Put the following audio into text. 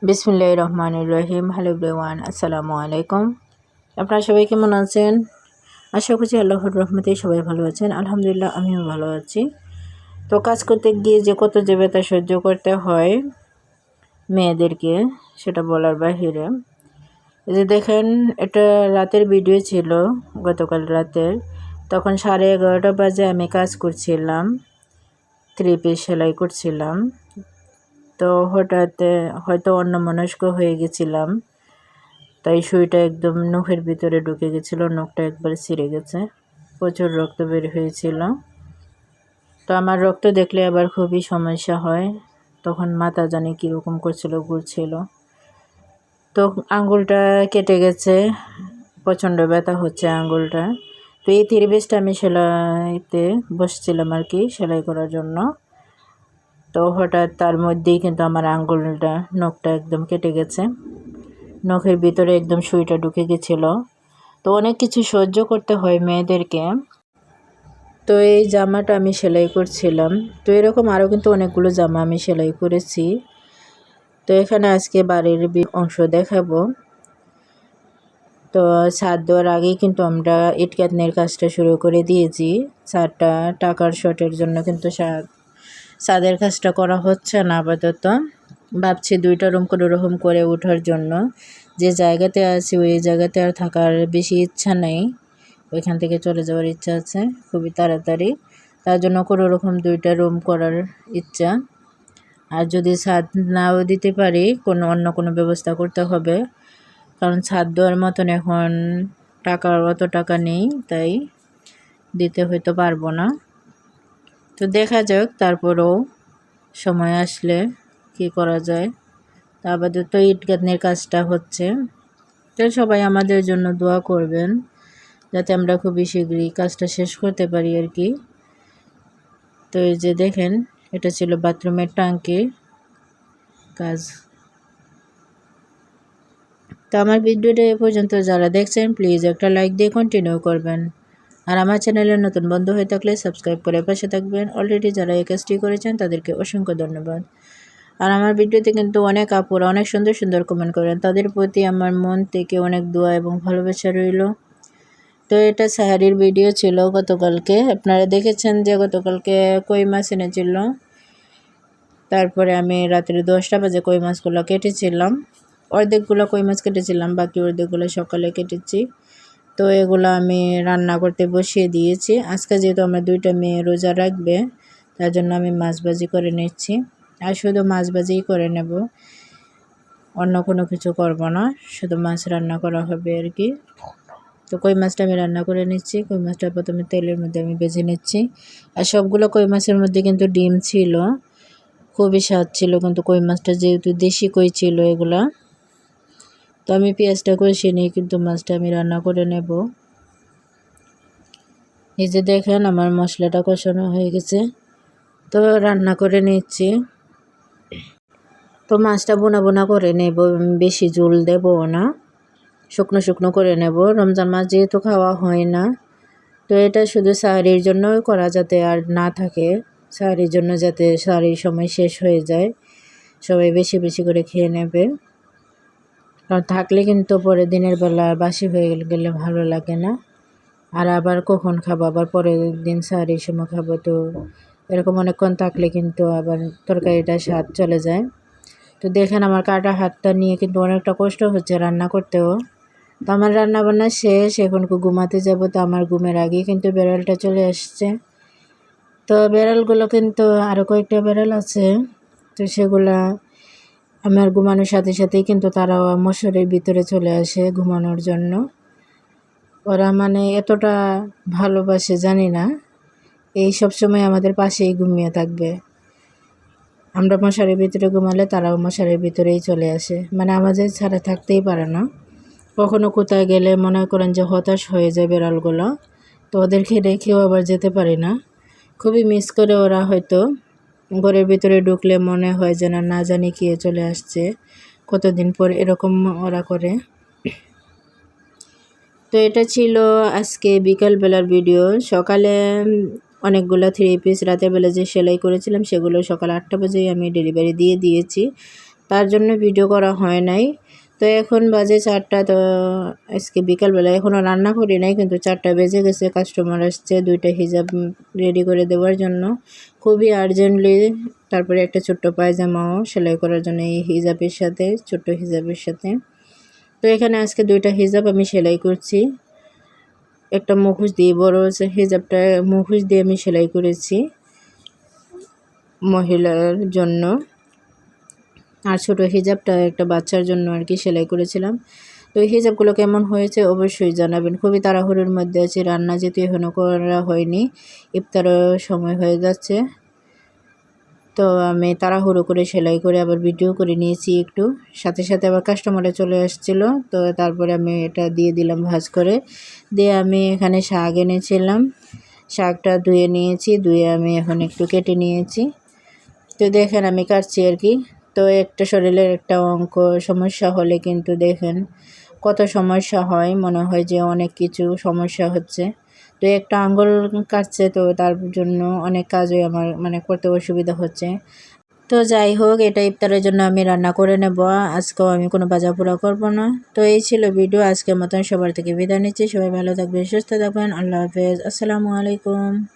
বিসমিল্লাহির রহমানির রহিম। Hello everyone, আসসালামু আলাইকুম। আপনারা সবাই কেমন আছেন? আশা করছি আল্লাহর রহমতে সবাই ভালো আছেন। আলহামদুলিল্লাহ, আমিও ভালো আছি। তো কাজ করতে গিয়ে যে কত যে ব্যথা সহ্য করতে হয় মেয়েদেরকে, সেটা বলার বাহিরে। এই যে দেখেন, এটা রাতের ভিডিও ছিল, গতকাল রাতের। তখন 11:30 বাজে আমি কাজ করছিলাম, 3 পিস সেলাই করছিলাম। তো হঠাৎ হয়তো অন্যমনস্ক হয়ে গেছিলাম, তাই সুইটা একদম নখের ভিতরে ঢুকে গেছিল, নখটা একবারে ছিঁড়ে গেছে, প্রচুর রক্ত বের হয়েছিল। তো আমার রক্ত দেখলে আবার খুবই সমস্যা হয়, তখন মাথা জানি কীরকম করছিল, ঘুরছিল। তো আঙ্গুলটা কেটে গেছে, প্রচণ্ড ব্যথা হচ্ছে আঙ্গুলটা। তো এই 3 পিসটা আমি সেলাইতে বসছিলাম আর কি, সেলাই করার জন্য। তো হঠাৎ তার মধ্যেই কিন্তু আমার আঙ্গুলটা, নখটা একদম কেটে গেছে, নখের ভিতরে একদম সুইটা ঢুকে গেছিল। তো অনেক কিছু সহ্য করতে হয় মেয়েদেরকে। তো এই জামাটা আমি সেলাই করছিলাম। তো এরকম আরও কিন্তু অনেকগুলো জামা আমি সেলাই করেছি। তো এখানে আজকে বাড়ির অংশ দেখাবো। তো ছাদ দেওয়ার আগেই কিন্তু আমরা ইট গাঁথনির কাজটা শুরু করে দিয়েছি। ছাদটা টাকার শর্টের জন্য কিন্তু ছাদের কাজটা করা হচ্ছে না আপাতত। ভাবছি 2টা রুম কোনো রকম করে ওঠার জন্য। যে জায়গাতে আছি ওই জায়গাতে আর থাকার বেশি ইচ্ছা নেই, ওইখান থেকে চলে যাওয়ার ইচ্ছা আছে খুবই তাড়াতাড়ি। তার জন্য কোনো রকম 2টা রুম করার ইচ্ছা। আর যদি ছাদ নাও দিতে পারি, অন্য কোনো ব্যবস্থা করতে হবে, কারণ ছাদ দেওয়ার মতন এখন অত টাকা নেই, তাই দিতে হয়তো পারবো না। তো দেখা যাক, তারপরেও সময় আসলে কি করা যায়। তা আপাতত ইট গাঁথনির কাজটা হচ্ছে। তো সবাই আমাদের জন্য দোয়া করবেন, যাতে আমরা খুবই শীঘ্রই কাজটা শেষ করতে পারি আর কি। তো এই যে দেখেন, এটা ছিল বাথরুমের ট্যাঙ্কির কাজ। তো আমার ভিডিওটা এ পর্যন্ত যারা দেখছেন, প্লিজ একটা লাইক দিয়ে কন্টিনিউ করবেন। আর আমার চ্যানেলের নতুন বন্ধু হয়ে থাকলে সাবস্ক্রাইব করে পাশে থাকবেন। অলরেডি যারা এই কাজটি করেছেন তাদেরকে অসংখ্য ধন্যবাদ। আর আমার ভিডিওতে কিন্তু অনেক আপুরা অনেক সুন্দর সুন্দর কমেন্ট করেন, তাদের প্রতি আমার মন থেকে অনেক দোয়া এবং ভালোবাসা রইল। তো এটা সাহারির ভিডিও ছিল গতকালকে। আপনারা দেখেছেন যে গতকালকে কই মাছ এনেছিল। তারপরে আমি রাত্রে 10টা বাজে কই মাছগুলো কেটেছিলাম। অর্ধেকগুলো কই মাছ কেটেছিলাম, বাকি অর্ধেকগুলো সকালে কেটেছি। তো এগুলো আমি রান্না করতে বসিয়ে দিয়েছি। আজকে যেহেতু আমার 2টা মেয়ে রোজা রাখবে, তার জন্য আমি মাছ ভাজি করে নিচ্ছি। আর শুধু মাছ ভাজিই করে নেব, অন্য কোনো কিছু করব না, শুধু মাছ রান্না করা হবে আর কি। তো কই মাছটা আমি রান্না করে নিচ্ছি। কই মাছটা প্রথমে তেলের মধ্যে আমি ভেজে নিচ্ছি। আর সবগুলো কই মাছের মধ্যে কিন্তু ডিম ছিল, খুবই স্বাদ ছিল কিন্তু কই মাছটা, যেহেতু দেশি কই ছিল এগুলা। তো আমি পেঁয়াজটা কষিয়ে নিয়ে কিন্তু মাছটা আমি রান্না করে নেব। এই যে দেখেন, আমার মশলাটা কষানো হয়ে গেছে, তো রান্না করে নিচ্ছি। তো মাছটা বোনা বোনা করে নেব, বেশি ঝোল দেবো না, শুকনো শুকনো করে নেব। রমজান মাস যেহেতু খাওয়া হয় না, তো এটা শুধু সাহারির জন্যই করা, যাতে আর না থাকে, সাহারির জন্য, যাতে সাহারির সময় শেষ হয়ে যায়, সবাই বেশি বেশি করে খেয়ে নেবে। কারণ থাকলে কিন্তু পরে দিনের বেলা বাসি হয়ে গেলে ভালো লাগে না। আর আবার কখন খাবো, আবার পরের দিন সাহারির সময় খাবো, তো এরকম অনেকক্ষণ থাকলে কিন্তু আবার তরকারিটা স্বাদ চলে যায়। তো দেখেন, আমার কাটা হাতটা নিয়ে কিন্তু অনেকটা কষ্ট হচ্ছে রান্না করতেও। তো আমার রান্না বান্না শেষ, এখন ঘুমাতে যাব। তো আমার ঘুমের আগেই কিন্তু বেড়ালটা চলে আসছে। তো বেড়ালগুলো কিন্তু আরও কয়েকটা বেড়াল আছে, তো সেগুলা আমার ঘুমানোর সাথে সাথেই কিন্তু তারাও মশারির ভিতরে চলে আসে ঘুমানোর জন্য। ওরা মানে এতটা ভালোবাসে জানি না, এই সব সময় আমাদের পাশেই ঘুমিয়ে থাকবে। আমরা মশারির ভিতরে ঘুমালে তারাও মশারির ভিতরেই চলে আসে, মানে আমাদের ছাড়া থাকতেই পারে না। কখনো কোথায় গেলে মনে করেন যে হতাশ হয়ে যায় বেড়ালগুলো, তো ওদেরকে রেখেও আবার যেতে পারি না, খুবই মিস করে। ওরা হয়তো ঘরের ভিতরে ঢুকলে মনে হয় যেন না জানি কে চলে আসছে, কতদিন পর এরকম ওরা করে। তো এটা ছিল আজকে বিকালবেলার ভিডিও। সকালে অনেকগুলো 3 পিস রাতের বেলা যে সেলাই করেছিলাম, সেগুলো সকাল 8টা বাজেই আমি ডেলিভারি দিয়ে দিয়েছি। তার জন্য ভিডিও করা হয় নাই। তো এখন বাজে 4টা। তো আজকে বিকালবেলা এখনও রান্না করি নাই, কিন্তু 4টা বেজে গেছে। কাস্টমার আসছে 2টা হিজাব রেডি করে দেওয়ার জন্য, খুবই আর্জেন্টলি। তারপরে একটা ছোট্ট পায়জামাও সেলাই করার জন্য এই হিজাবের সাথে, ছোট্ট হিজাবের সাথে। তো এখানে আজকে 2টা হিজাব আমি সেলাই করছি। একটা মুখোশ দিয়ে, বড় হিজাবটা মুখোশ দিয়ে আমি সেলাই করেছি মহিলার জন্য, আর ছোটো হিজাবটা একটা বাচ্চার জন্য আর কি সেলাই করেছিলাম। তো এই হিজাবগুলো কেমন হয়েছে অবশ্যই জানাবেন। খুবই তাড়াহুড়োর মধ্যে আছে, রান্না যেহেতু এখনও করা হয়নি, ইফতারও সময় হয়ে যাচ্ছে। তো আমি তাড়াহুড়ো করে সেলাই করে আবার ভিডিও করে নিয়েছি একটু, সাথে সাথে আবার কাস্টমারে চলে আসছিল। তো তারপরে আমি এটা দিয়ে দিলাম ভাঁজ করে। দিয়ে আমি এখানে শাক এনেছিলাম, শাকটা ধুয়ে নিয়েছি, ধুয়ে আমি এখন একটু কেটে নিয়েছি। তো দেখেন আমি কাটছি আর কি। তো একটা শরীরের একটা অঙ্ক সমস্যা হলে কিন্তু দেখেন কত সমস্যা হয়, মনে হয় যে অনেক কিছু সমস্যা হচ্ছে। তো একটা আঙ্গুল কাটছে, তো তার জন্য অনেক কাজই আমার মানে করতে অসুবিধা হচ্ছে। তো যাই হোক, এটা ইফতারের জন্য আমি রান্না করে নেব। আজকেও আমি কোনো ভাজাপোড়া করব না। তো এই ছিল ভিডিও। আজকের মতন সবার থেকে বিদায় নিচ্ছি। সবাই ভালো থাকবেন, সুস্থ থাকবেন। আল্লাহ হাফেজ, আসসালামু আলাইকুম।